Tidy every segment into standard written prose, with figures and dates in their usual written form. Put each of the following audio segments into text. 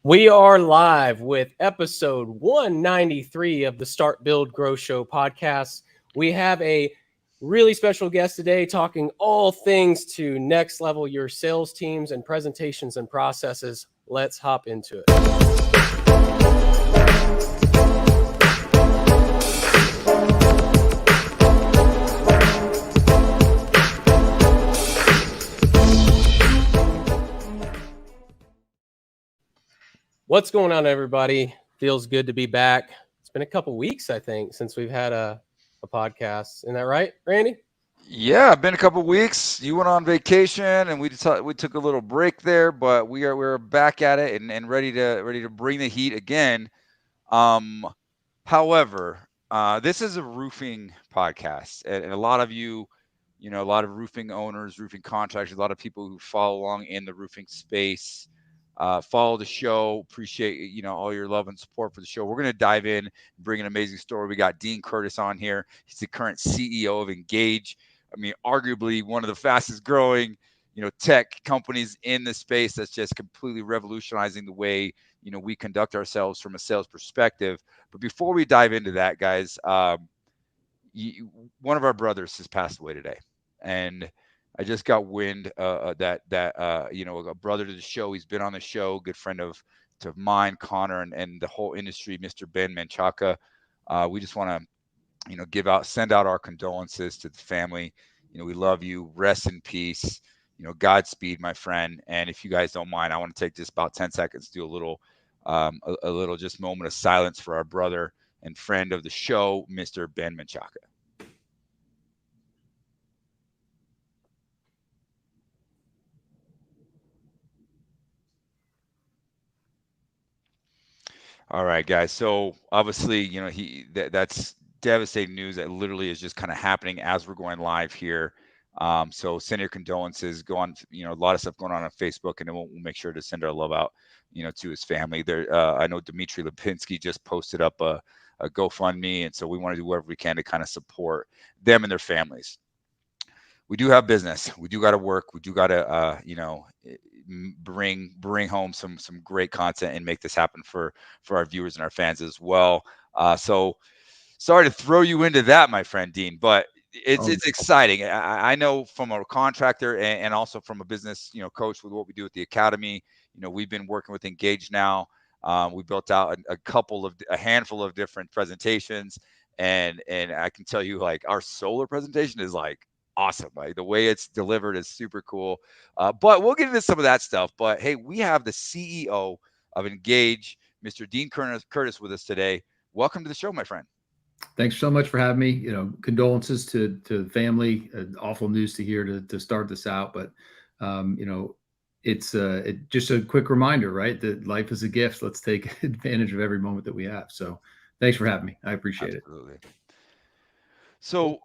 We are live with episode 193 of the Start Build Grow Show podcast. We have a really special guest today talking all things to next level your sales teams and presentations and processes. Let's hop into it. What's going on, everybody? Feels good to be back. It's been a couple weeks, I think, since we've had a podcast. Isn't that right, Randy? Yeah, been a couple weeks. You went on vacation, and we took a little break there, but we're back at it and ready to bring the heat again. Um, However, this is a roofing podcast, and a lot of you, a lot of roofing owners, roofing contractors, a lot of people who follow along in the roofing space, follow the show. Appreciate all your love and support for the show. We're going to dive in and bring an amazing story. We got Dean Curtis on here. He's the current CEO of Ingage. I mean, arguably one of the fastest growing, tech companies in the space that's just completely revolutionizing the way we conduct ourselves from a sales perspective. But before we dive into that, guys, one of our brothers has passed away today, and I just got wind that a brother to the show. He's been on the show, good friend of to mine, Connor, and the whole industry, Mr. Ben Menchaca. We just want to send out our condolences to the family. We love you. Rest in peace. Godspeed, my friend. And if you guys don't mind, I want to take just about 10 seconds to do a little just moment of silence for our brother and friend of the show, Mr. Ben Menchaca. All right, guys. So obviously, that's devastating news that literally is just kind of happening as we're going live here. So send your condolences. Go on, a lot of stuff going on Facebook, and then we'll make sure to send our love out, to his family. There, I know Dmitry Lipinski just posted up a GoFundMe, and so we want to do whatever we can to kind of support them and their families. We do have business. We do got to work. We do got to, bring home some great content and make this happen for our viewers and our fans as well. So sorry to throw you into that, my friend Dean, but it's exciting. I know from a contractor and also from a business coach with what we do at the academy. We've been working with Ingage now. We built out a handful of different presentations, and I can tell you, like, our solar presentation is like awesome. Like, the way it's delivered is super cool. But we'll get into some of that stuff. But hey, we have the CEO of Ingage, Mr. Dean Curtis, with us today. Welcome to the show, my friend. Thanks so much for having me. Condolences to the family. Awful news to hear to start this out, but it's just a quick reminder, right? That life is a gift. Let's take advantage of every moment that we have. So, thanks for having me. I appreciate Absolutely. So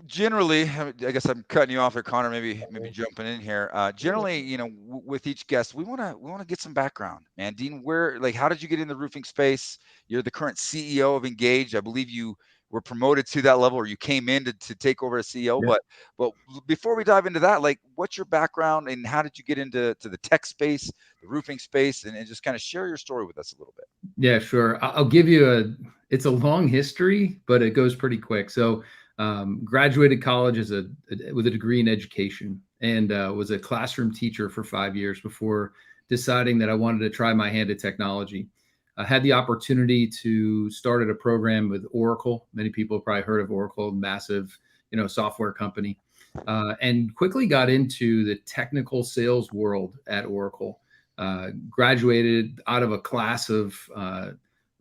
generally, I guess I'm cutting you off here, Connor. Maybe jumping in here. Generally, with each guest, we want to get some background, man. Dean, how did you get in the roofing space? You're the current CEO of Engage. I believe you were promoted to that level, or you came in to take over as CEO. it. But before we dive into that, like, what's your background and how did you get into the tech space, the roofing space, and just kind of share your story with us a little bit. Yeah, sure. I'll give you it's a long history, but it goes pretty quick. So, graduated college with a degree in education, and was a classroom teacher for 5 years before deciding that I wanted to try my hand at technology. I had the opportunity to start at a program with Oracle. Many people have probably heard of Oracle, massive, software company, and quickly got into the technical sales world at Oracle. Graduated out of a class of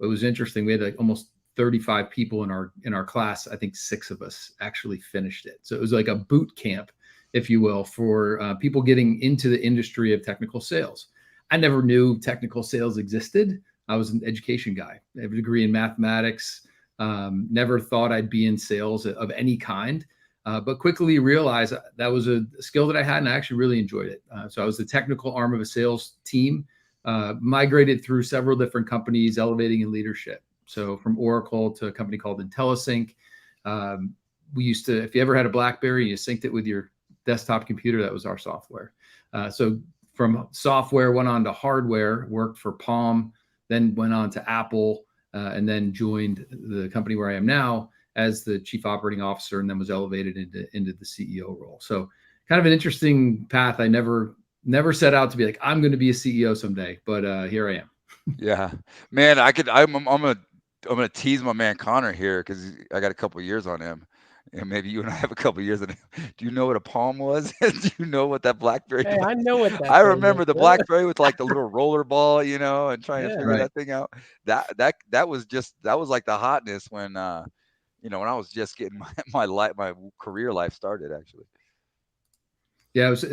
it was interesting. We had like almost 35 people in our class. I think 6 of us actually finished it. So it was like a boot camp, if you will, for people getting into the industry of technical sales. I never knew technical sales existed. I was an education guy. I have a degree in mathematics. Never thought I'd be in sales of any kind. But quickly realized that was a skill that I had, and I actually really enjoyed it. So I was the technical arm of a sales team, migrated through several different companies, elevating in leadership. So from Oracle to a company called IntelliSync. We used to, if you ever had a BlackBerry, you synced it with your desktop computer, that was our software. So from software, went on to hardware, worked for Palm, then went on to Apple, and then joined the company where I am now as the chief operating officer, and then was elevated into the CEO role. So kind of an interesting path. I never set out to be like, I'm going to be a CEO someday, but here I am. Yeah, man, I'm gonna tease my man Connor here because I got a couple of years on him, and maybe you and I have a couple of years on him. Do you know what a Palm was? Do you know what that BlackBerry Hey, was? I know what that I thing is. remember the BlackBerry with like the little roller ball, and trying to Yeah. figure Right. that thing out. That was like the hotness when when I was just getting my career life started, actually. Yeah, it was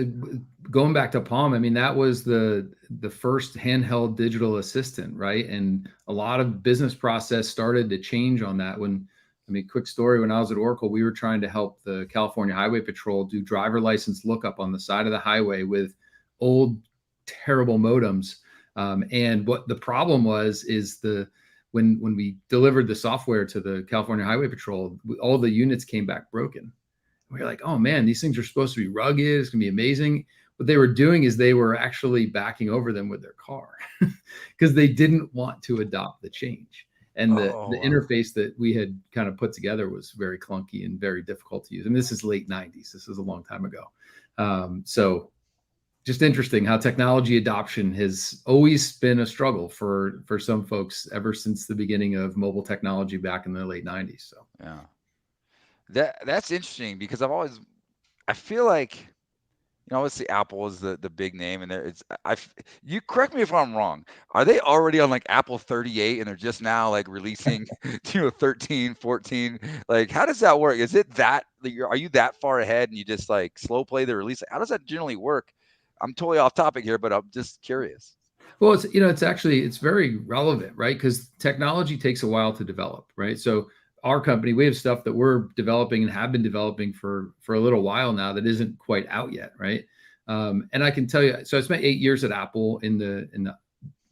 going back to Palm. I mean, that was the first handheld digital assistant, right? And a lot of business process started to change on that. Quick story, when I was at Oracle, we were trying to help the California Highway Patrol do driver license lookup on the side of the highway with old, terrible modems. And what the problem was is when we delivered the software to the California Highway Patrol, all the units came back broken. We're like, oh man, these things are supposed to be rugged. It's gonna be amazing. What they were doing is they were actually backing over them with their car because they didn't want to adopt the change. And the Oh, wow. interface that we had kind of put together was very clunky and very difficult to use. And this is late 90s. This is a long time ago. So just interesting how technology adoption has always been a struggle for some folks ever since the beginning of mobile technology back in the late 90s. So Yeah. That's interesting because I feel like, obviously Apple is the big name, and you correct me if I'm wrong. Are they already on like Apple 38 and they're just now like releasing 13, 14? Like, how does that work? Is it that are you that far ahead and you just like slow play the release? How does that generally work? I'm totally off topic here, but I'm just curious. well, it's very relevant, right? Because technology takes a while to develop, right? So our company, we have stuff that we're developing and have been developing for a little while now that isn't quite out yet, right? And I can tell you, so I spent 8 years at Apple in the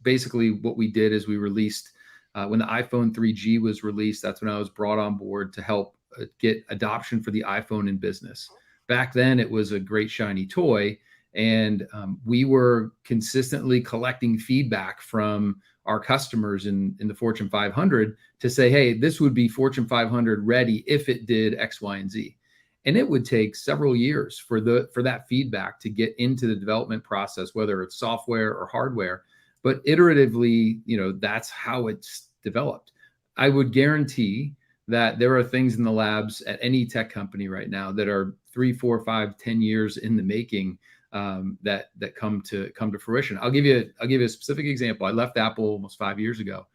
basically what we did is we released when the iPhone 3G was released. That's when I was brought on board to help get adoption for the iPhone in business. Back then, it was a great shiny toy. And we were consistently collecting feedback from our customers in the Fortune 500 to say, hey, this would be Fortune 500 ready if it did X, Y, and Z. And it would take several years for that feedback to get into the development process, whether it's software or hardware. But iteratively, that's how it's developed. I would guarantee that there are things in the labs at any tech company right now that are 3, 4, 5, 10 years in the making that come to fruition. I'll give you a specific example. I left Apple almost 5 years ago.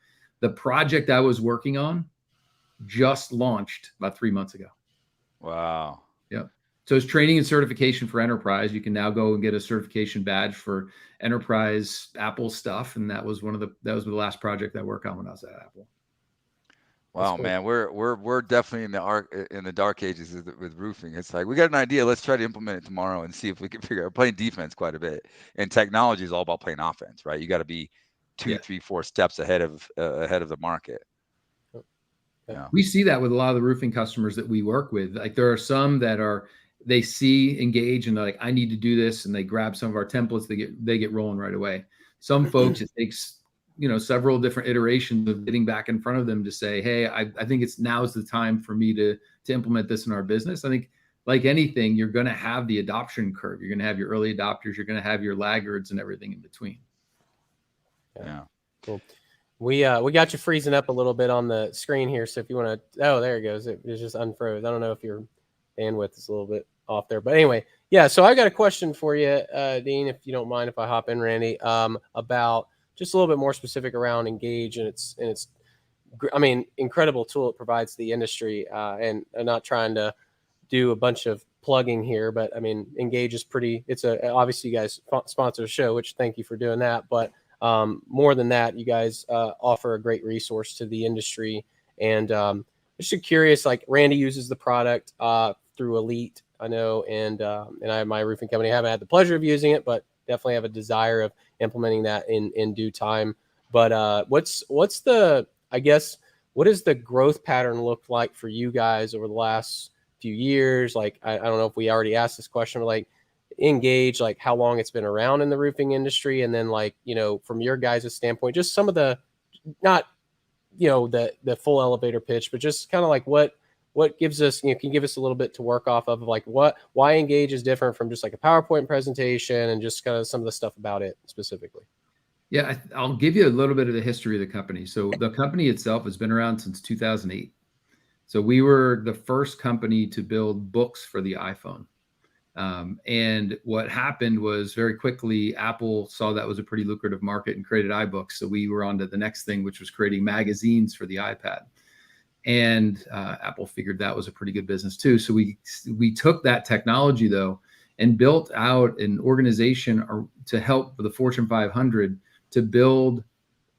The project I was working on just launched about 3 months ago. Wow. Yeah. So it's training and certification for enterprise. You can now go and get a certification badge for enterprise Apple stuff, and that was the last project I worked on when I was at Apple. Wow, cool. man, we're definitely in the dark ages with roofing. It's like we got an idea, let's try to implement it tomorrow and see if we can figure out. We're playing defense quite a bit, and technology is all about playing offense, right? You got to be 2, Yeah. 3, 4 steps ahead of the market. Yeah. We see that with a lot of the roofing customers that we work with. Like there are some that they see Engage and they're like, I need to do this, and they grab some of our templates. They get rolling right away. Some folks, it takes several different iterations of getting back in front of them to say, hey, I think now's the time for me to implement this in our business. I think like anything, you're going to have the adoption curve. You're going to have your early adopters. You're going to have your laggards and everything in between. Yeah. Cool. We got you freezing up a little bit on the screen here. So if you want to, oh, there it goes. It just unfroze. I don't know if your bandwidth is a little bit off there, but anyway, yeah. So I got a question for you, Dean, if you don't mind, if I hop in, Randy, about just a little bit more specific around Engage and its incredible tool it provides the industry. And I'm not trying to do a bunch of plugging here, but Engage is obviously you guys sponsor the show, which thank you for doing that. But more than that, you guys offer a great resource to the industry. And just curious, like Randy uses the product through Elite, I know, and I have my roofing company. I haven't had the pleasure of using it, but definitely have a desire of implementing that in due time. But what does the growth pattern look like for you guys over the last few years? Like, I don't know if we already asked this question, but like, Ingage, like how long it's been around in the roofing industry, and then like, you know, from your guys' standpoint, just some of the, not, you know, the full elevator pitch, but just kind of like what gives us, you know, can give us a little bit to work off of like why Ingage is different from just like a PowerPoint presentation, and just kind of some of the stuff about it specifically. Yeah, I'll give you a little bit of the history of the company. So the company itself has been around since 2008. So we were the first company to build books for the iPhone. And what happened was very quickly, Apple saw that was a pretty lucrative market and created iBooks. So we were on to the next thing, which was creating magazines for the iPad. And Apple figured that was a pretty good business too. So we took that technology though and built out an organization to help the Fortune 500 to build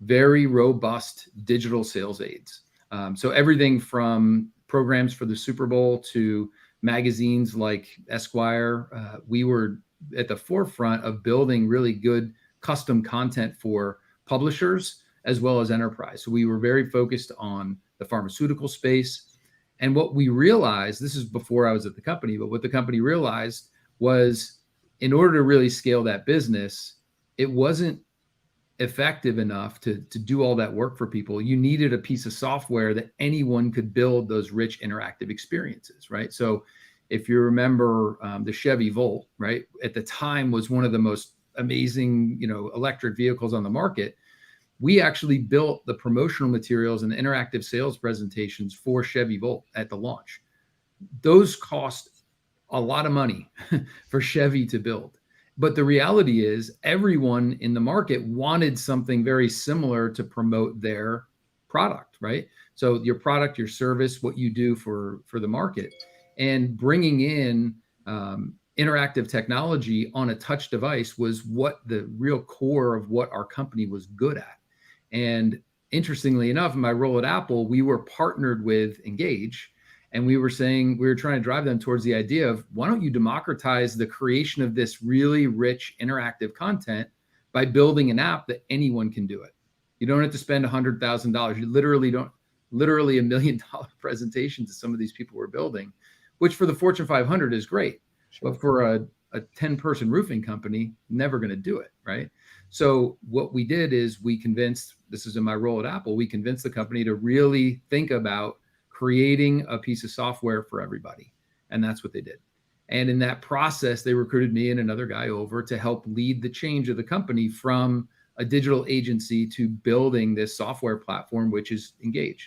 very robust digital sales aids. So everything from programs for the Super Bowl to magazines like Esquire, we were at the forefront of building really good custom content for publishers as well as enterprise. So we were very focused on the pharmaceutical space. And what we realized, this is before I was at the company, but what the company realized was in order to really scale that business, it wasn't effective enough to do all that work for people. You needed a piece of software that anyone could build those rich interactive experiences, right? So if you remember the Chevy Volt, right, at the time was one of the most amazing, you know, electric vehicles on the market. We actually built the promotional materials and the interactive sales presentations for Chevy Volt at the launch. Those cost a lot of money for Chevy to build. But the reality is everyone in the market wanted something very similar to promote their product, right? So your product, your service, what you do for the market, and bringing in interactive technology on a touch device was what the real core of what our company was good at. And interestingly enough, in my role at Apple, we were partnered with Ingage. And we were saying, we were trying to drive them towards the idea of why don't you democratize the creation of this really rich interactive content by building an app that anyone can do it. You don't have to spend $100,000. You literally don't, literally $1 million presentations that some of these people were building, which for the Fortune 500 is great. Sure. But for a 10-person roofing company, never going to do it, right? So what we did is we convinced, this is in my role at Apple, we convinced the company to really think about creating a piece of software for everybody. And that's what they did. And in that process, they recruited me and another guy over to help lead the change of the company from a digital agency to building this software platform, which is Ingage.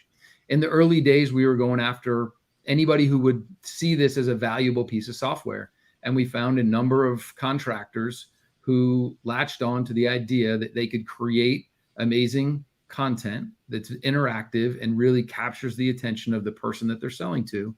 In the early days, we were going after anybody who would see this as a valuable piece of software. And we found a number of contractors who latched on to the idea that they could create amazing content that's interactive and really captures the attention of the person that they're selling to,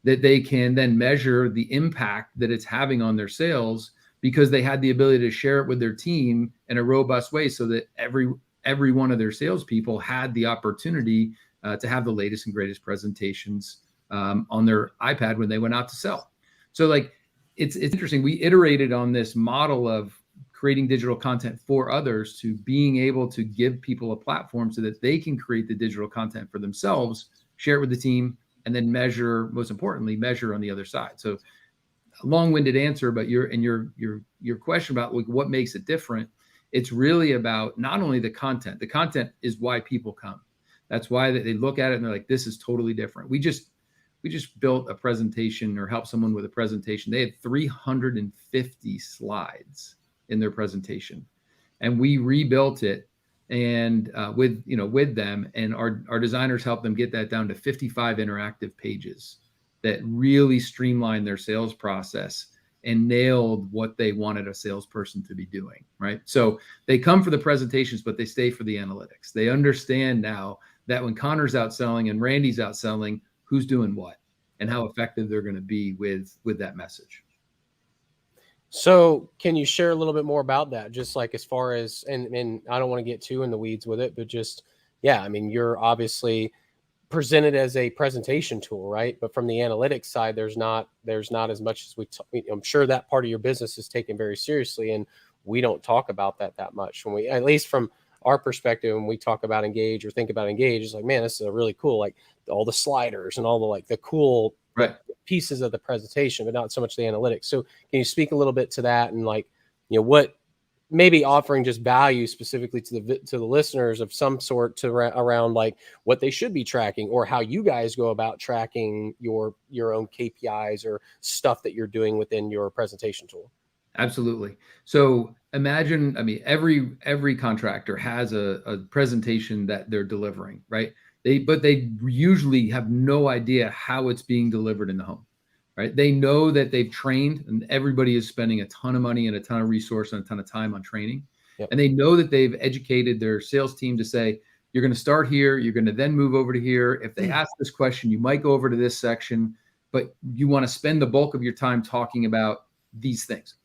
that they can then measure the impact that it's having on their sales because they had the ability to share it with their team in a robust way so that every one of their salespeople had the opportunity to have the latest and greatest presentations on their iPad when they went out to sell. So like, it's interesting. We iterated on this model of creating digital content for others to being able to give people a platform so that they can create the digital content for themselves, share it with the team, and then measure, most importantly, measure on the other side. So a long-winded answer, but your question about like, what makes it different, it's really about not only the content. The content is why people come. That's why they look at it and they're like, this is totally different. We just built a presentation or helped someone with a presentation. They had 350 slides in their presentation, and we rebuilt it and with them, and our designers helped them get that down to 55 interactive pages that really streamlined their sales process and nailed what they wanted a salesperson to be doing, right? So they come for the presentations, but they stay for the analytics. They understand now that when Connor's out selling and Randy's out selling, who's doing what and how effective they're going to be with that message. So can you share a little bit more about that? Just like as far as, and I don't want to get too in the weeds with it, but just, yeah, I mean, you're obviously presented as a presentation tool, right? But from the analytics side, there's not as much as I'm sure that part of your business is taken very seriously. And we don't talk about that much when we, at least from our perspective, when we talk about Ingage or think about Ingage, it's like, man, this is a really cool, like all the sliders and all the, like the cool Right. pieces of the presentation, but not so much the analytics. So can you speak a little bit to that and like, what maybe offering just value specifically to the listeners of some sort to around like what they should be tracking or how you guys go about tracking your own KPIs or stuff that you're doing within your presentation tool? Absolutely. So imagine, I mean, every contractor has a presentation that they're delivering, right? But they usually have no idea how it's being delivered in the home, right? They know that they've trained and everybody is spending a ton of money and a ton of resource and a ton of time on training. Yep. And they know that they've educated their sales team to say, you're going to start here, you're going to then move over to here. If they ask this question, you might go over to this section, but you want to spend the bulk of your time talking about these things.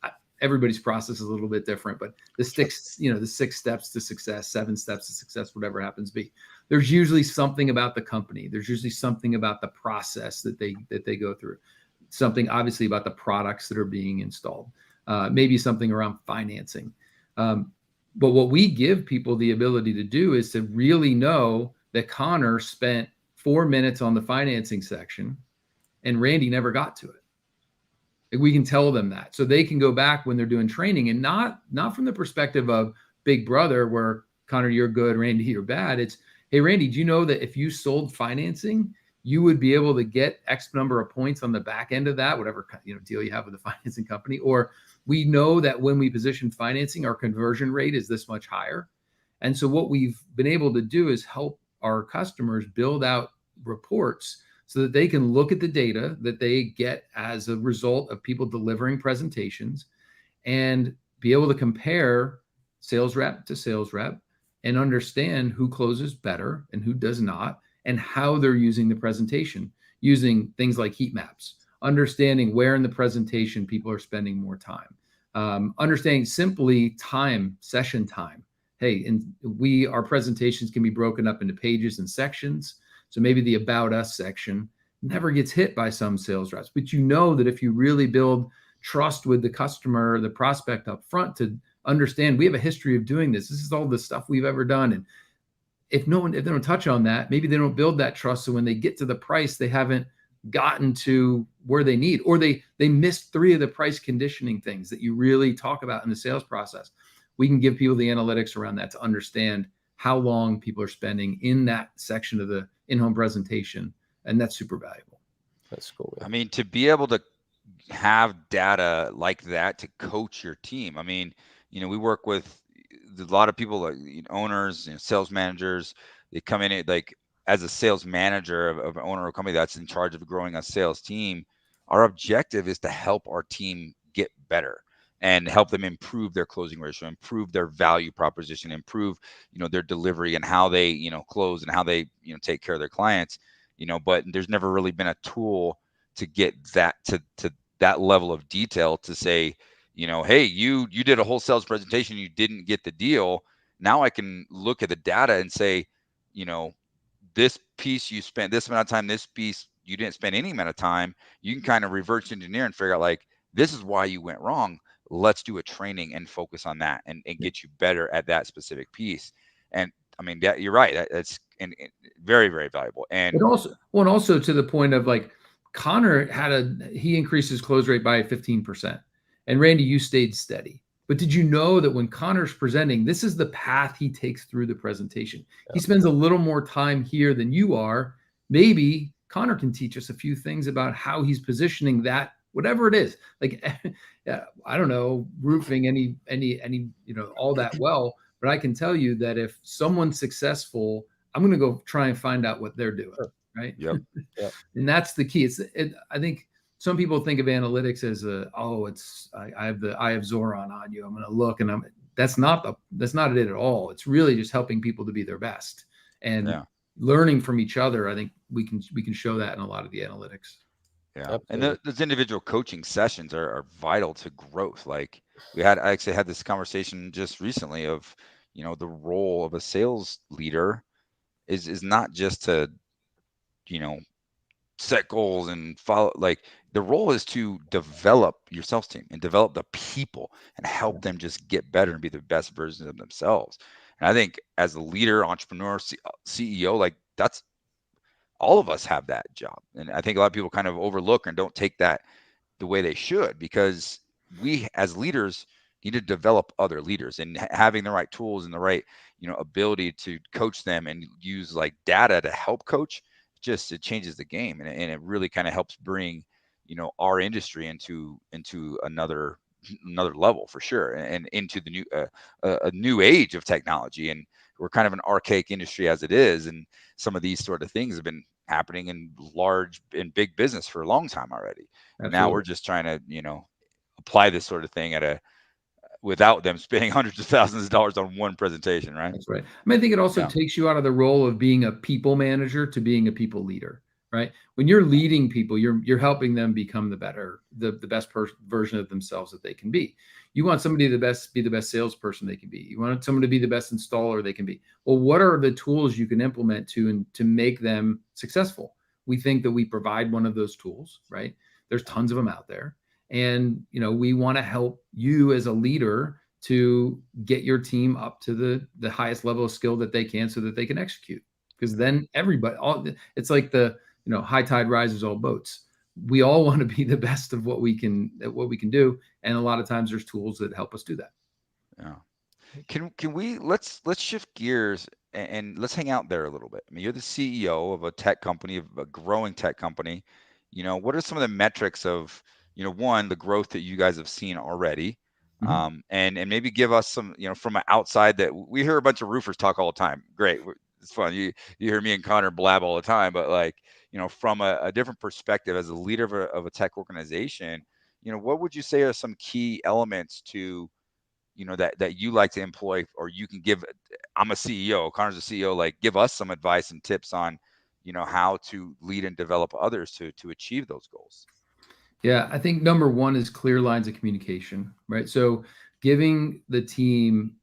Everybody's process is a little bit different, but the the 6 steps to success, 7 steps to success, whatever happens to be, there's usually something about the company. There's usually something about the process that they go through, something obviously about the products that are being installed, maybe something around financing. But what we give people the ability to do is to really know that Connor spent 4 minutes on the financing section and Randy never got to it. We can tell them that so they can go back when they're doing training and not from the perspective of big brother where Connor, you're good, Randy, you're bad. It's, hey, Randy, do you know that if you sold financing, you would be able to get X number of points on the back end of that, whatever deal you have with the financing company? Or we know that when we position financing, our conversion rate is this much higher. And so what we've been able to do is help our customers build out reports so that they can look at the data that they get as a result of people delivering presentations and be able to compare sales rep to sales rep and understand who closes better and who does not, and how they're using the presentation, using things like heat maps, understanding where in the presentation people are spending more time, understanding simply time, session time. Hey, and our presentations can be broken up into pages and sections. So maybe the About Us section never gets hit by some sales reps, but you know that if you really build trust with the customer, the prospect up front to understand we have a history of doing this. This is all the stuff we've ever done. And if they don't touch on that, maybe they don't build that trust. So when they get to the price, they haven't gotten to where they need, or they missed 3 of the price conditioning things that you really talk about in the sales process. We can give people the analytics around that to understand how long people are spending in that section of the in-home presentation. And that's super valuable. That's cool. I mean, to be able to have data like that to coach your team. I mean, we work with a lot of people, like owners, sales managers. They come in like as a sales manager of an owner of a company that's in charge of growing a sales team. Our objective is to help our team get better and help them improve their closing ratio, improve their value proposition, improve, their delivery and how they, close and how they, take care of their clients, but there's never really been a tool to get that to that level of detail to say, hey, you did a whole sales presentation, you didn't get the deal. Now I can look at the data and say, this piece you spent this amount of time, this piece you didn't spend any amount of time. You can kind of reverse engineer and figure out like, this is why you went wrong. Let's do a training and focus on that and get you better at that specific piece. And I mean, that you're right. That's very, very valuable. And also to the point of like, Connor he increased his close rate by 15%. And Randy, you stayed steady. But did you know that when Connor's presenting, this is the path he takes through the presentation? Yeah. He spends a little more time here than you are. Maybe Connor can teach us a few things about how he's positioning that, whatever it is. Like, I don't know, roofing any, all that well. But I can tell you that if someone's successful, I'm going to go try and find out what they're doing. Sure. Right. Yep. And that's the key. I think some people think of analytics as I have the eye of Zoran on you. I'm going to look, and that's not it at all. It's really just helping people to be their best and learning from each other. I think we can show that in a lot of the analytics. Yeah. Absolutely. And those individual coaching sessions are vital to growth. Like I actually had this conversation just recently of, the role of a sales leader is not just to, set goals and follow. Like the role is to develop your sales team and develop the people and help them just get better and be the best versions of themselves. And I think as a leader, entrepreneur, CEO, like that's all of us have that job. And I think a lot of people kind of overlook and don't take that the way they should, because we as leaders need to develop other leaders, and having the right tools and the right, ability to coach them and use like data to help coach, just it changes the game, and it really kind of helps bring, our industry into another level for sure, and into the new a new age of technology. And we're kind of an archaic industry as it is, and some of these sort of things have been happening in large and big business for a long time already. And now we're Absolutely. just trying to, apply this sort of thing without them spending hundreds of thousands of dollars on one presentation, right? That's right. I mean, I think it also Yeah. takes you out of the role of being a people manager to being a people leader, right? When you're leading people, you're helping them become the best version of themselves that they can be. You want somebody to be the best salesperson they can be. You want someone to be the best installer they can be. Well, what are the tools you can implement to make them successful? We think that we provide one of those tools, right? There's tons of them out there. And we want to help you as a leader to get your team up to the highest level of skill that they can, so that they can execute. Because then it's like the high tide rises all boats. We all want to be the best of what we can do, and a lot of times there's tools that help us do that. Yeah. Can we let's shift gears, and let's hang out there a little bit. I mean, you're the CEO of a tech company, of a growing tech company. What are some of the metrics of, one, the growth that you guys have seen already? Mhm. And maybe give us some, from an outside, that we hear a bunch of roofers talk all the time. Great. It's fun. You hear me and Connor blab all the time, but like, from a different perspective as a leader of a tech organization, what would you say are some key elements to, that you like to employ, or you can give? I'm a CEO, Connor's a CEO, like give us some advice and tips on, how to lead and develop others to achieve those goals. Yeah, I think number one is clear lines of communication, right? So giving the team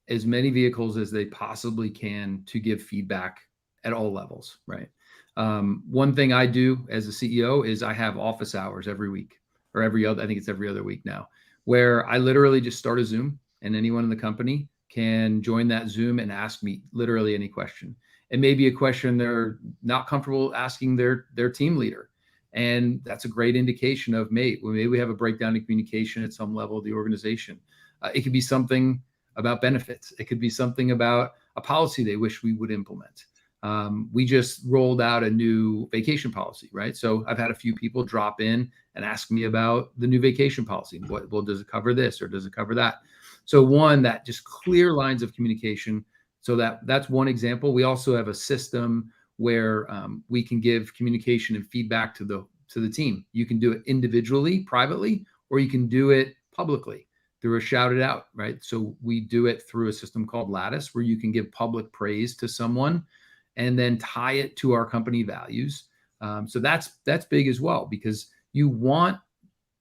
as many vehicles as they possibly can to give feedback at all levels, right? One thing I do as a CEO is I have office hours every week, or every other, I think it's every other week now, where I literally just start a Zoom, and anyone in the company can join that Zoom and ask me literally any question. It may be a question they're not comfortable asking their team leader, and that's a great indication of maybe we have a breakdown in communication at some level of the organization. It could be something about benefits. It could be something about a policy they wish we would implement. We just rolled out a new vacation policy, right? So I've had a few people drop in and ask me about the new vacation policy. Well, does it cover this, or does it cover that? So one, that just clear lines of communication. So that's one example. We also have a system where we can give communication and feedback to the team. You can do it individually, privately, or you can do it publicly through a shout it out, right? So we do it through a system called Lattice, where you can give public praise to someone and then tie it to our company values. So that's big as well, because you want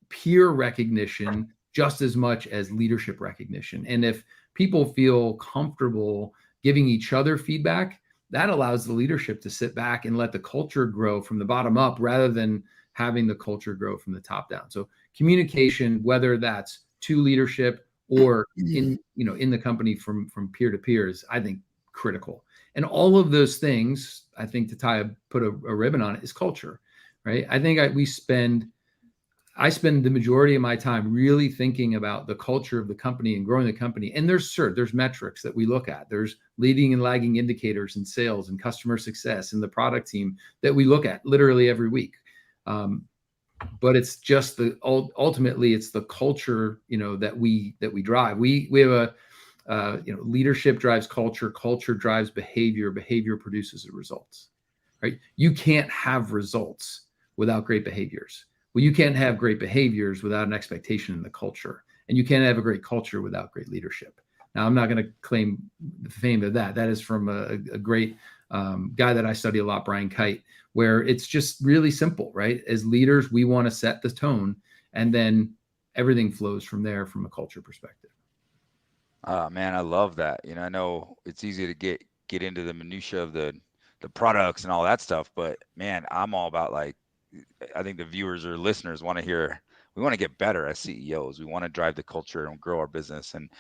peer recognition just as much as leadership recognition. And if people feel comfortable giving each other feedback, that allows the leadership to sit back and let the culture grow from the bottom up, rather than having the culture grow from the top down. So communication, whether that's to leadership or in the company from peer to peer, is, I think, critical. And all of those things, I think, to put a ribbon on it, is culture, right? I think I spend the majority of my time really thinking about the culture of the company and growing the company. And there's metrics that we look at. There's leading and lagging indicators in sales and customer success and the product team that we look at literally every week. But it's just ultimately it's the culture, that we drive. We have leadership drives culture, culture drives behavior, behavior produces the results, right? You can't have results without great behaviors. Well, you can't have great behaviors without an expectation in the culture, and you can't have a great culture without great leadership. Now, I'm not going to claim the fame of that. That is from a great guy that I study a lot, Brian Kite, where it's just really simple, right? As leaders, we want to set the tone, and then everything flows from there from a culture perspective. Man, I love that. I know it's easy to get into the minutia of the products and all that stuff, but man, I'm all about, like, I think the viewers or listeners want to hear. We want to get better as CEOs. We want to drive the culture and grow our business. And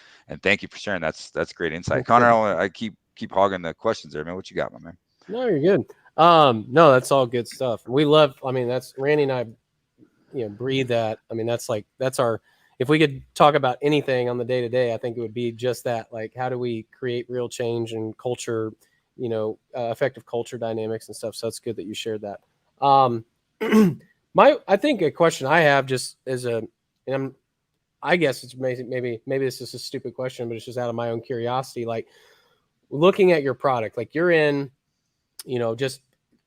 thank you for sharing. That's great insight, Connor. I keep hogging the questions there, man. What you got, my man? No, you're good. No, that's all good stuff. We love, I mean, that's Randy and I, breathe that. I mean, that's our, if we could talk about anything on the day to day, I think it would be just that. Like, how do we create real change and culture, effective culture dynamics and stuff. So that's good that you shared that. Um, I think a question I have just as and I guess it's amazing. Maybe this is a stupid question, but it's just out of my own curiosity. Like looking at your product, like you're in, just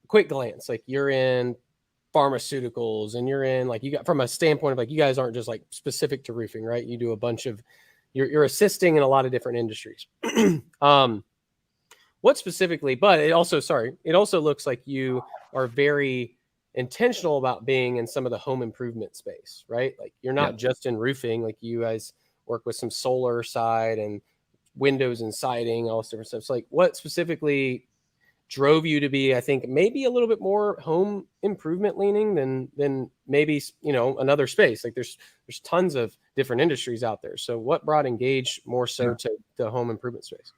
quick glance, like you're in pharmaceuticals and you're in like, you got from a standpoint of like, you guys aren't just like specific to roofing, right? You do a bunch of, you're assisting in a lot of different industries. What specifically, but it also looks like you are very intentional about being in some of the home improvement space, right? Like you're not just in roofing, like you guys work with some solar side and windows and siding, all this different stuff. So like what specifically drove you to be, I think, maybe a little bit more home improvement leaning than maybe, another space? Like there's tons of different industries out there. So what brought Ingage more so to the home improvement space?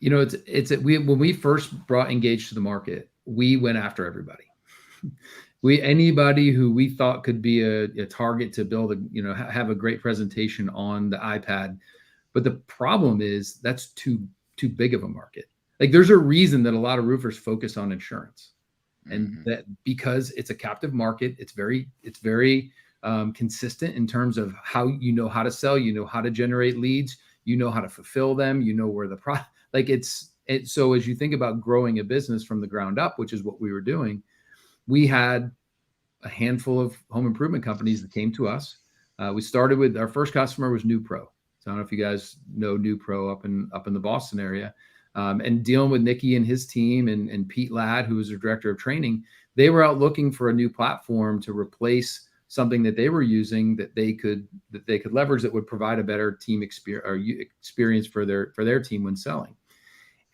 When we first brought Ingage to the market, we went after everybody. Anybody who we thought could be a target to build have a great presentation on the iPad. But the problem is that's too big of a market. Like there's a reason that a lot of roofers focus on insurance, and that because it's a captive market, it's very consistent in terms of how to sell, how to generate leads, how to fulfill them, where the product, like so as you think about growing a business from the ground up, which is what we were doing, we had a handful of home improvement companies that came to us. We started with our first customer was New Pro. So I don't know if you guys know New Pro up in the Boston area. And dealing with Nikki and his team and Pete Ladd, who was their director of training, they were out looking for a new platform to replace something that they were using that they could leverage, that would provide a better team experience for their team when selling.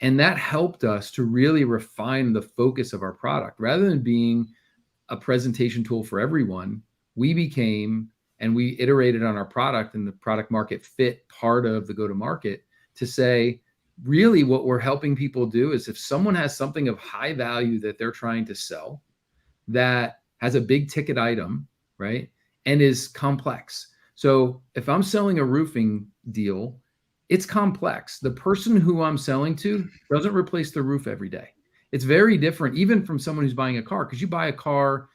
And that helped us to really refine the focus of our product. Rather than being a presentation tool for everyone, we iterated on our product, and the product market fit part of the go-to-market to say, really what we're helping people do is if someone has something of high value that they're trying to sell that has a big ticket item, right, and is complex. So if I'm selling a roofing deal, it's complex. The person who I'm selling to doesn't replace the roof every day. It's very different even from someone who's buying a car, because you buy a car,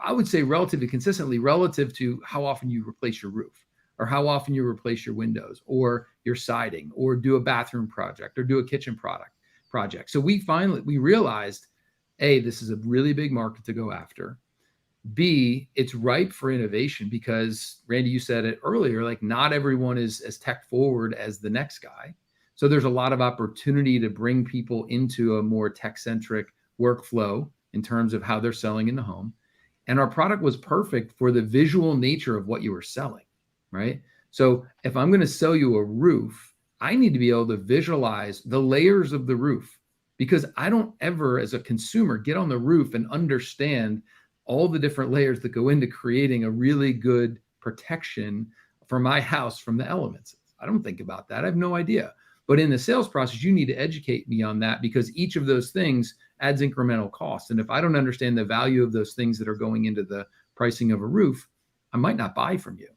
I would say relatively consistently relative to how often you replace your roof, or how often you replace your windows or your siding, or do a bathroom project or do a kitchen project. So we realized, A, this is a really big market to go after. B, it's ripe for innovation because, Randy, you said it earlier, like not everyone is as tech forward as the next guy. So there's a lot of opportunity to bring people into a more tech-centric workflow in terms of how they're selling in the home. And our product was perfect for the visual nature of what you were selling. Right? So if I'm going to sell you a roof, I need to be able to visualize the layers of the roof, because I don't ever, as a consumer, get on the roof and understand all the different layers that go into creating a really good protection for my house from the elements. I don't think about that. I have no idea. But in the sales process, you need to educate me on that, because each of those things adds incremental cost. And if I don't understand the value of those things that are going into the pricing of a roof, I might not buy from you.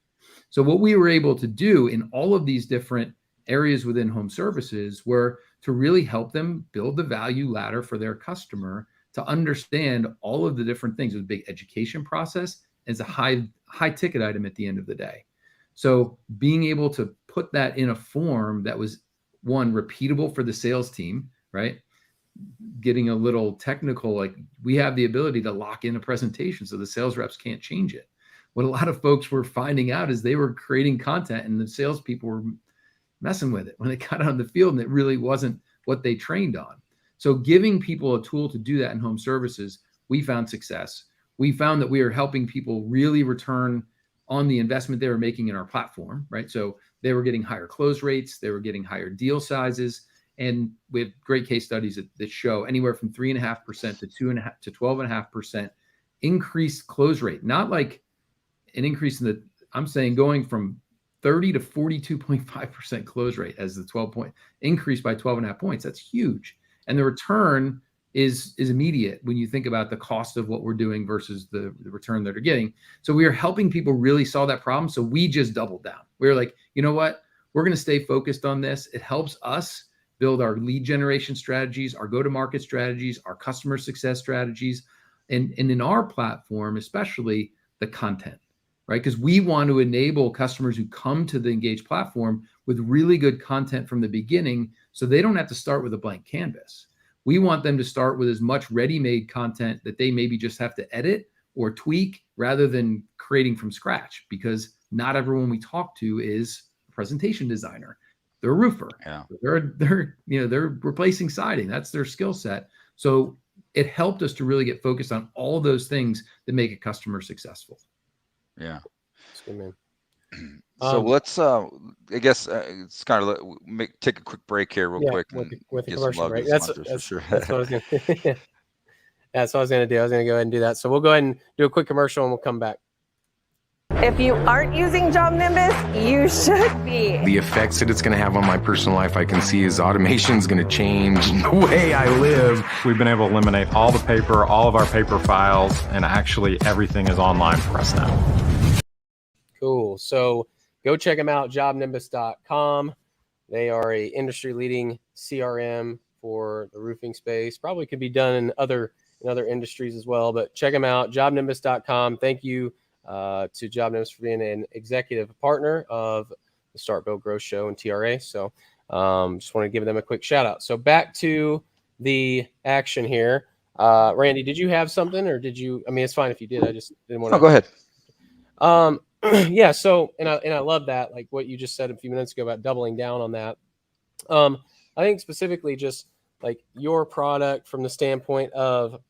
So what we were able to do in all of these different areas within home services were to really help them build the value ladder for their customer to understand all of the different things. It was a big education process. It's a high ticket item at the end of the day. So being able to put that in a form that was, one, repeatable for the sales team, right? Getting a little technical, like we have the ability to lock in a presentation so the sales reps can't change it. What a lot of folks were finding out is they were creating content and the salespeople were messing with it when they got out in the field, and it really wasn't what they trained on. So giving people a tool to do that in home services, we found success. We found that we are helping people really return on the investment they were making in our platform, right? So they were getting higher close rates, they were getting higher deal sizes, and we have great case studies that show anywhere from 3.5% to 2.5% to 12.5% increased close rate. Not like an increase in I'm saying going from 30 to 42.5% close rate as the 12 point increase by 12.5 points. That's huge. And the return is immediate when you think about the cost of what we're doing versus the return that they're getting. So we are helping people really solve that problem. So we just doubled down. We were like, you know what? We're going to stay focused on this. It helps us build our lead generation strategies, our go-to-market strategies, our customer success strategies, and in our platform, especially the content, right? Because we want to enable customers who come to the Ingage platform with really good content from the beginning, so they don't have to start with a blank canvas. We want them to start with as much ready-made content that they maybe just have to edit or tweak rather than creating from scratch, because not everyone we talk to is a presentation designer. They're a roofer. Yeah. They're replacing siding. That's their skill set. So it helped us to really get focused on all those things that make a customer successful. Yeah. That's good, man. So let's, I guess it's kind of take a quick break here real quick. With the get some commercial love break. to the sponsors for sure. That's what I was going to That's what I was going to do. I was going to go ahead and do that. So we'll go ahead and do a quick commercial and we'll come back. If you aren't using Job Nimbus, you should be. The effects that it's going to have on my personal life, I can see is automation is going to change the way I live. We've been able to eliminate all the paper, all of our paper files, and actually everything is online for us now. Cool. So go check them out, jobnimbus.com. They are a industry-leading CRM for the roofing space. Probably could be done in other industries as well, but check them out, jobnimbus.com. Thank you to Job Nimbus for being an executive partner of the Start, Build, Grow Show and TRA. So just want to give them a quick shout out. So back to the action here. Randy, did you have something or did you, I mean, it's fine if you did. I just didn't want to. Oh, go ahead. Yeah. So, and I love that, like what you just said a few minutes ago about doubling down on that. I think specifically just like your product from the standpoint of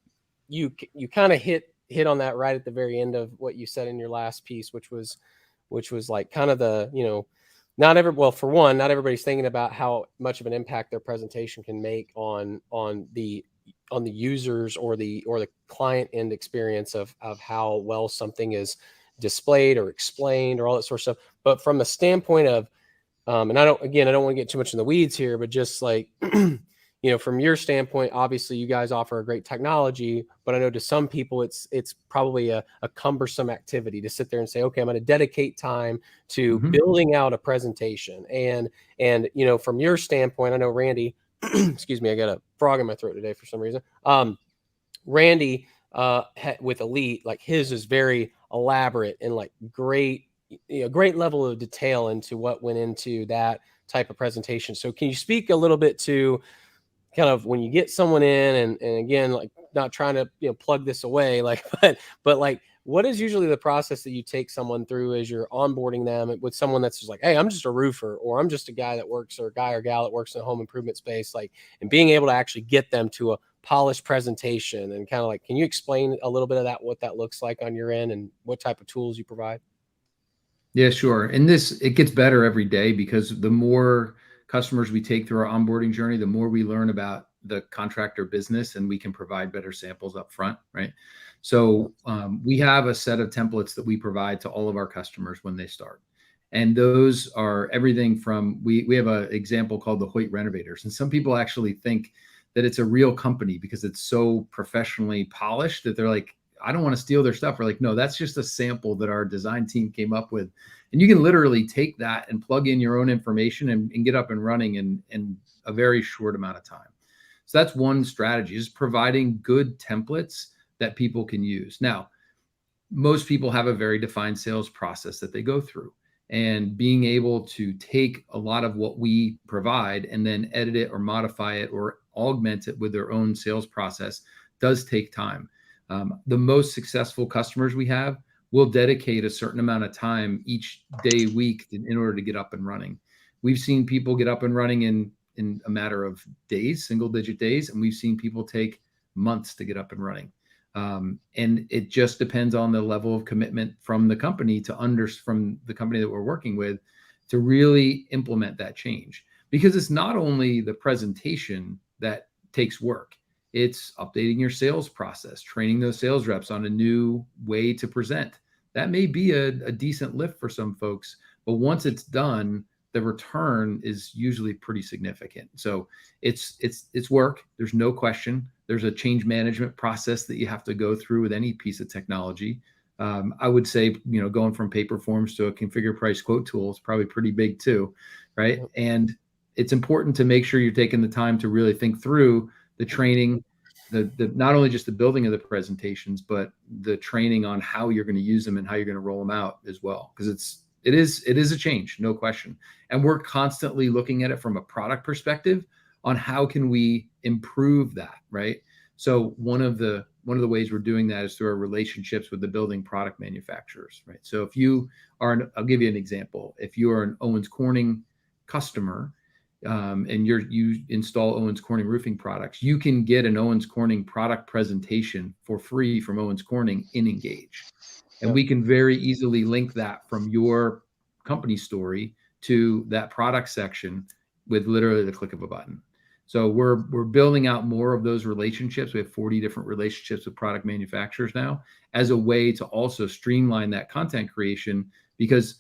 you kind of hit on that right at the very end of what you said in your last piece, which was like kind of the, not everybody's thinking about how much of an impact their presentation can make on the users or the client end experience of how well something is displayed or explained or all that sort of stuff. But from the standpoint of, and I don't want to get too much in the weeds here, but just like, from your standpoint, obviously you guys offer a great technology, but I know to some people it's probably a cumbersome activity to sit there and say, okay, I'm going to dedicate time to building out a presentation. And from your standpoint, I know Randy, excuse me, I got a frog in my throat today for some reason. Randy, with Elite, like his is very elaborate and like great level of detail into what went into that type of presentation. So can you speak a little bit to kind of when you get someone in and again, like not trying to, plug this away, like, but like, what is usually the process that you take someone through as you're onboarding them with someone that's just like, hey, I'm just a roofer, or I'm just a guy or guy or gal that works in the home improvement space, like, and being able to actually get them to a polished presentation and kind of like, can you explain a little bit of that, what that looks like on your end and what type of tools you provide? Yeah, sure. And it gets better every day because the more customers we take through our onboarding journey, the more we learn about the contractor business and we can provide better samples up front, right? So we have a set of templates that we provide to all of our customers when they start. And those are everything from, we have an example called the Hoyt Renovators. And some people actually think that it's a real company because it's so professionally polished that they're like, I don't want to steal their stuff. We're like, no, that's just a sample that our design team came up with. And you can literally take that and plug in your own information and get up and running in a very short amount of time. So that's one strategy, is providing good templates that people can use. Now, most people have a very defined sales process that they go through, and being able to take a lot of what we provide and then edit it or modify it or augment it with their own sales process does take time. The most successful customers we have will dedicate a certain amount of time each day, week in order to get up and running. We've seen people get up and running in a matter of days, single-digit days, and we've seen people take months to get up and running. And it just depends on the level of commitment from the company from the company that we're working with to really implement that change. Because it's not only the presentation that takes work. It's updating your sales process, training those sales reps on a new way to present. That may be a decent lift for some folks, but once it's done, the return is usually pretty significant. So it's work. There's no question. There's a change management process that you have to go through with any piece of technology. I would say, going from paper forms to a configure price quote tool is probably pretty big too, right? Yep. And it's important to make sure you're taking the time to really think through the training, the not only just the building of the presentations, but the training on how you're going to use them and how you're going to roll them out as well. Because it is a change, no question. And we're constantly looking at it from a product perspective on how can we improve that, right? So one of the ways we're doing that is through our relationships with the building product manufacturers, right? So if you are, I'll give you an example. If you are an Owens Corning customer, and you install Owens Corning roofing products, you can get an Owens Corning product presentation for free from Owens Corning in Ingage. And we can very easily link that from your company story to that product section with literally the click of a button. So we're building out more of those relationships. We have 40 different relationships with product manufacturers now as a way to also streamline that content creation, because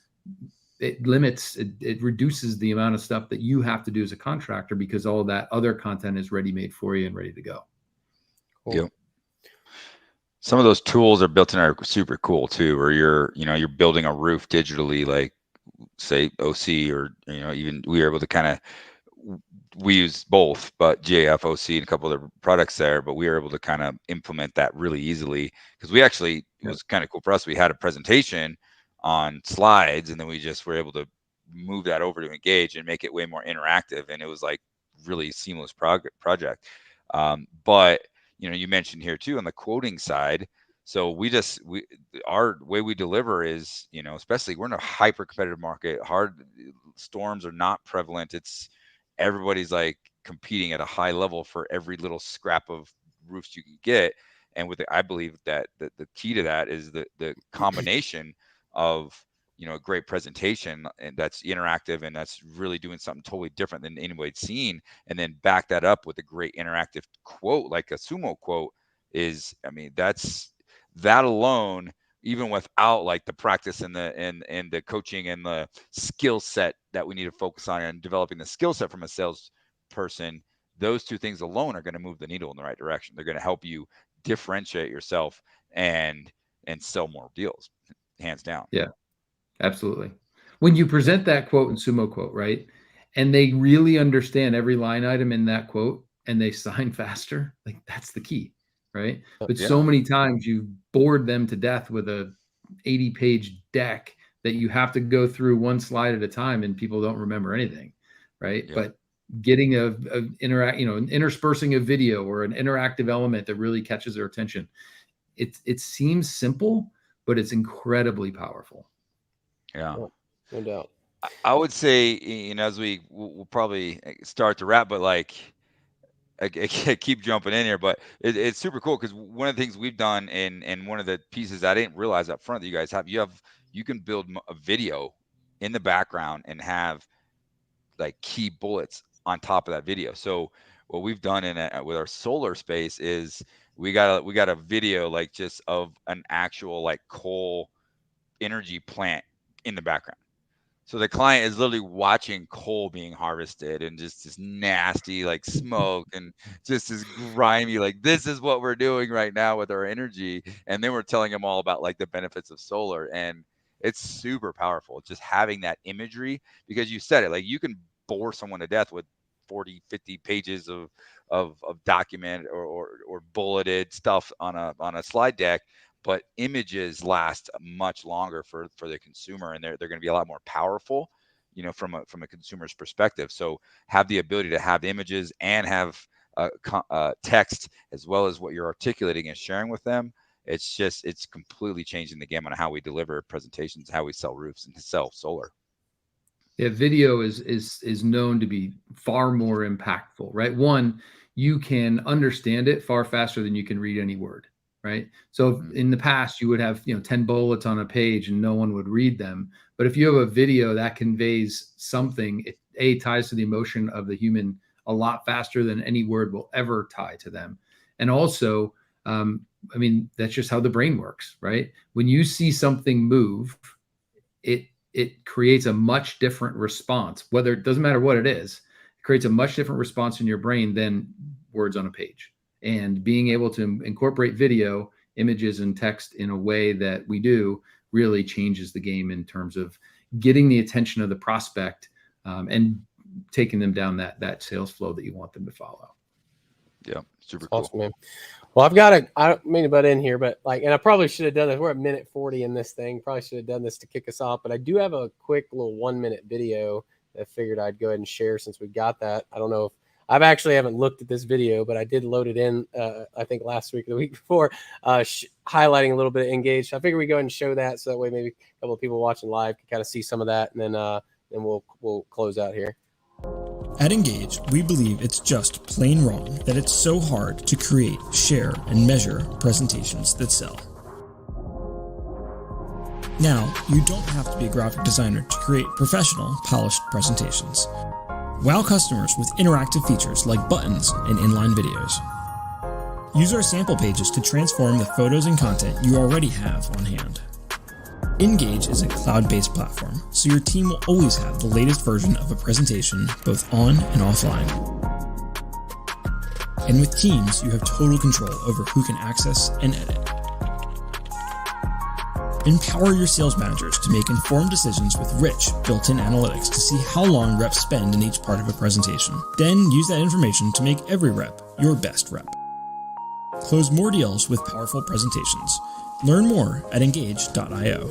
it reduces the amount of stuff that you have to do as a contractor, because all that other content is ready-made for you and ready to go. Cool. Yep. Some of those tools are built in are super cool too, where you're building a roof digitally, like say OC, or even we were able to kind of, we use both, but GAF, OC, and a couple other products there, but we were able to kind of implement that really easily, because we actually, it was kind of cool for us. We had a presentation on slides, and then we just were able to move that over to Ingage and make it way more interactive, and it was like really seamless project. But you mentioned here too on the quoting side, so our way we deliver is, especially we're in a hyper competitive market. Hard storms are not prevalent. It's everybody's like competing at a high level for every little scrap of roofs you can get. And I believe that the key to that is the combination of a great presentation, and that's interactive, and that's really doing something totally different than anybody'd seen, and then back that up with a great interactive quote like a sumo quote is, that alone, even without like the practice and the coaching and the skill set that we need to focus on, and developing the skill set from a sales person, those two things alone are going to move the needle in the right direction. They're going to help you differentiate yourself and sell more deals, hands down. Yeah, absolutely. When you present that quote and sumo quote, right, and they really understand every line item in that quote and they sign faster, like that's the key, right? But so many times you bored them to death with a 80-page deck that you have to go through one slide at a time, and people don't remember anything, right? Yeah. But getting interspersing a video or an interactive element that really catches their attention, it seems simple, but it's incredibly powerful. Yeah, no doubt. I would say, as we'll probably start to wrap, but like I keep jumping in here, but it's super cool, because one of the things we've done, and one of the pieces I didn't realize up front that you guys have, you can build a video in the background and have like key bullets on top of that video. So what we've done with our solar space is we got a video like just of an actual like coal energy plant in the background. So the client is literally watching coal being harvested, and just this nasty like smoke and just this grimy, like, this is what we're doing right now with our energy. And then we're telling them all about like the benefits of solar, and it's super powerful just having that imagery, because you said it, like you can bore someone to death with 40, 50 pages of document or bulleted stuff on a slide deck, but images last much longer for the consumer, and they're going to be a lot more powerful, from a consumer's perspective. So have the ability to have images and have text, as well as what you're articulating and sharing with them. It's completely changing the game on how we deliver presentations, how we sell roofs and sell solar. Yeah, video is known to be far more impactful, right? One, you can understand it far faster than you can read any word, right? So in the past, you would have 10 bullets on a page and no one would read them. But if you have a video that conveys something, it ties to the emotion of the human a lot faster than any word will ever tie to them. And also, that's just how the brain works, right? When you see something move, it creates a much different response, whether it doesn't matter what it is, it creates a much different response in your brain than words on a page. And being able to incorporate video, images, and text in a way that we do really changes the game in terms of getting the attention of the prospect and taking them down that sales flow that you want them to follow. Yeah, super That's cool. awesome, man. Well, I don't mean to butt in here, but and I probably should have done this. We're at minute 40 in this thing. Probably should have done this to kick us off, but I do have a quick little 1-minute video that I figured I'd go ahead and share since we've got that. I don't know if haven't looked at this video, but I did load it in, I think last week or the week before, highlighting a little bit of Ingage. I figure we go ahead and show that so that way maybe a couple of people watching live can kind of see some of that, and then we'll close out here. At Ingage, we believe it's just plain wrong that it's so hard to create, share, and measure presentations that sell. Now, you don't have to be a graphic designer to create professional, polished presentations. Wow customers with interactive features like buttons and inline videos. Use our sample pages to transform the photos and content you already have on hand. Ingage is a cloud-based platform, so your team will always have the latest version of a presentation both on and offline. And with Teams, you have total control over who can access and edit. Empower your sales managers to make informed decisions with rich, built-in analytics to see how long reps spend in each part of a presentation. Then use that information to make every rep your best rep. Close more deals with powerful presentations. Learn more at engage.io.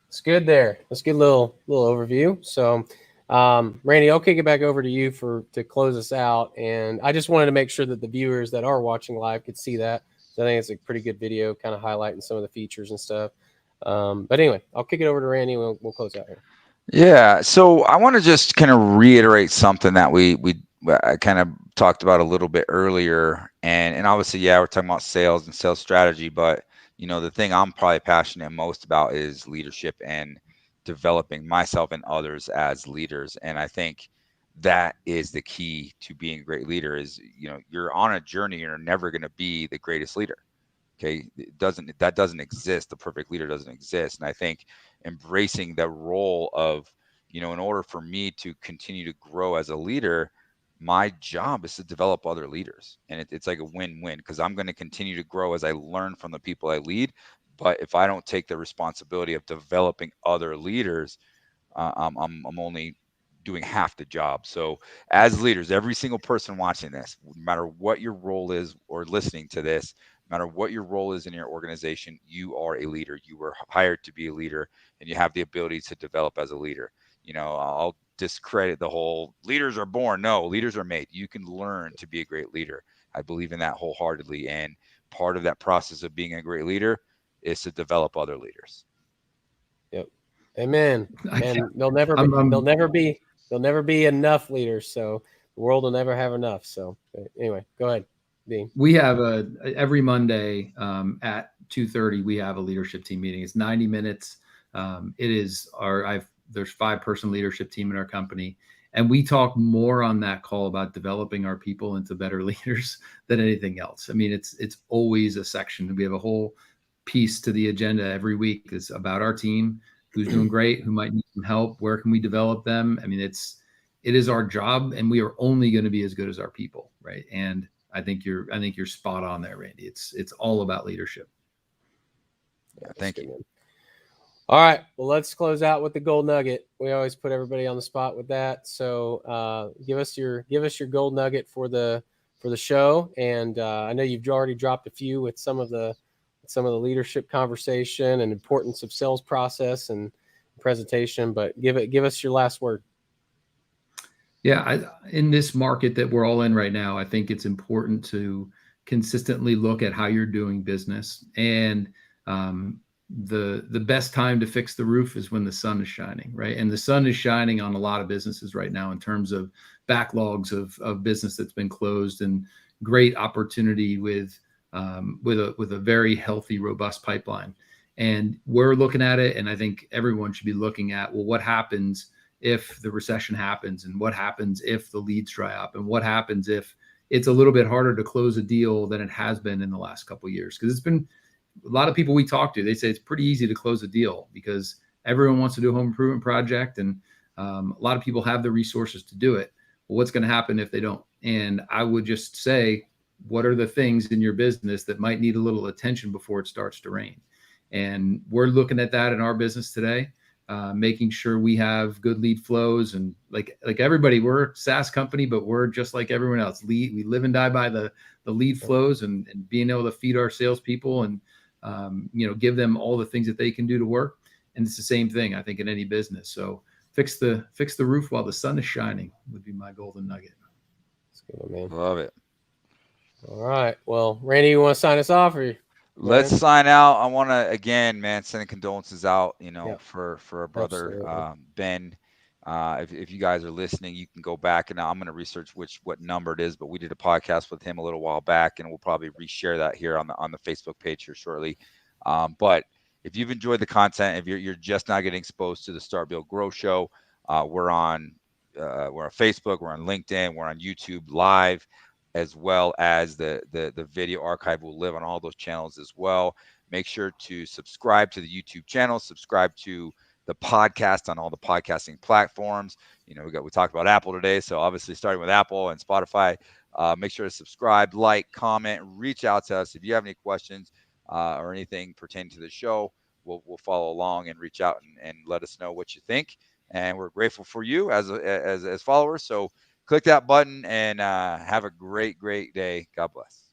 It's good there. Let's get a little overview. So, Randy, I'll kick it back over to you to close us out. And I just wanted to make sure that the viewers that are watching live could see that. So I think it's a pretty good video, kind of highlighting some of the features and stuff. But anyway, I'll kick it over to Randy and we'll close out here. Yeah. So I want to just kind of reiterate something that I kind of talked about a little bit earlier. And obviously, yeah, we're talking about sales and sales strategy, but the thing I'm probably passionate most about is leadership and developing myself and others as leaders. And I think that is the key to being a great leader is, you're on a journey. You're never going to be the greatest leader. Okay. That doesn't exist. The perfect leader doesn't exist. And I think embracing the role of, in order for me to continue to grow as a leader, my job is to develop other leaders. And it's like a win-win because I'm going to continue to grow as I learn from the people I lead. But if I don't take the responsibility of developing other leaders, I'm only doing half the job. So as leaders, every single person watching this, no matter what your role is or listening to this, no matter what your role is in your organization, you are a leader. You were hired to be a leader and you have the ability to develop as a leader. I'll discredit the whole leaders are born. No, leaders are made. You can learn to be a great leader. I believe in that wholeheartedly. And part of that process of being a great leader is to develop other leaders. Yep. Amen. And there'll never be enough leaders. So the world will never have enough. So anyway, go ahead, Dean. We have every Monday at 2:30, we have a leadership team meeting. It's 90 minutes. There's 5-person leadership team in our company. And we talk more on that call about developing our people into better leaders than anything else. I mean, it's always a section. We have a whole piece to the agenda every week that's about our team, who's doing great, who might need some help, where can we develop them? I mean, it is our job, and we are only going to be as good as our people, right? And I think you're spot on there, Randy. It's all about leadership. Yeah, thank you. All right. Well, let's close out with the gold nugget. We always put everybody on the spot with that. So give us your gold nugget for the show. And I know you've already dropped a few with some of the leadership conversation and importance of sales process and presentation, but give us your last word. Yeah, in this market that we're all in right now, I think it's important to consistently look at how you're doing business. And the best time to fix the roof is when the sun is shining, right? And the sun is shining on a lot of businesses right now in terms of backlogs of business that's been closed and great opportunity with a very healthy, robust pipeline. And we're looking at it, and I think everyone should be looking at, well, what happens if the recession happens, and what happens if the leads dry up, and what happens if it's a little bit harder to close a deal than it has been in the last couple of years? Because it's been a lot of people we talk to, they say it's pretty easy to close a deal because everyone wants to do a home improvement project, and A lot of people have the resources to do it. Well, what's going to happen if they don't? And I would just say, what are the things in your business that might need a little attention before it starts to rain? And we're looking at that in our business today, making sure we have good lead flows. And like everybody, we're a SaaS company, but we're just like everyone else. We live and die by the lead flows and being able to feed our salespeople and give them all the things that they can do to work. And it's the same thing, I think, in any business. So fix the roof while the sun is shining would be my golden nugget. That's good, man. Love it. All right. Well, Randy, you want to sign us off, or Let's sign out. I want to, again, man, send condolences out, Yep. for our brother, Absolutely. Ben. If you guys are listening, you can go back, and I'm going to research what number it is, but we did a podcast with him a little while back, and we'll probably reshare that here on the Facebook page here shortly. But if you've enjoyed the content, if you're just now getting exposed to the Start Build Grow Show, we're on Facebook, we're on LinkedIn, we're on YouTube Live, as well as the video archive will live on all those channels as well. Make sure to subscribe to the YouTube channel, subscribe to the podcast on all the podcasting platforms. We talked about Apple today, so obviously starting with Apple and Spotify. Make sure to subscribe, like, comment, reach out to us if you have any questions or anything pertaining to the show. We'll follow along and reach out and let us know what you think. And we're grateful for you as followers. So click that button and have a great day. God bless.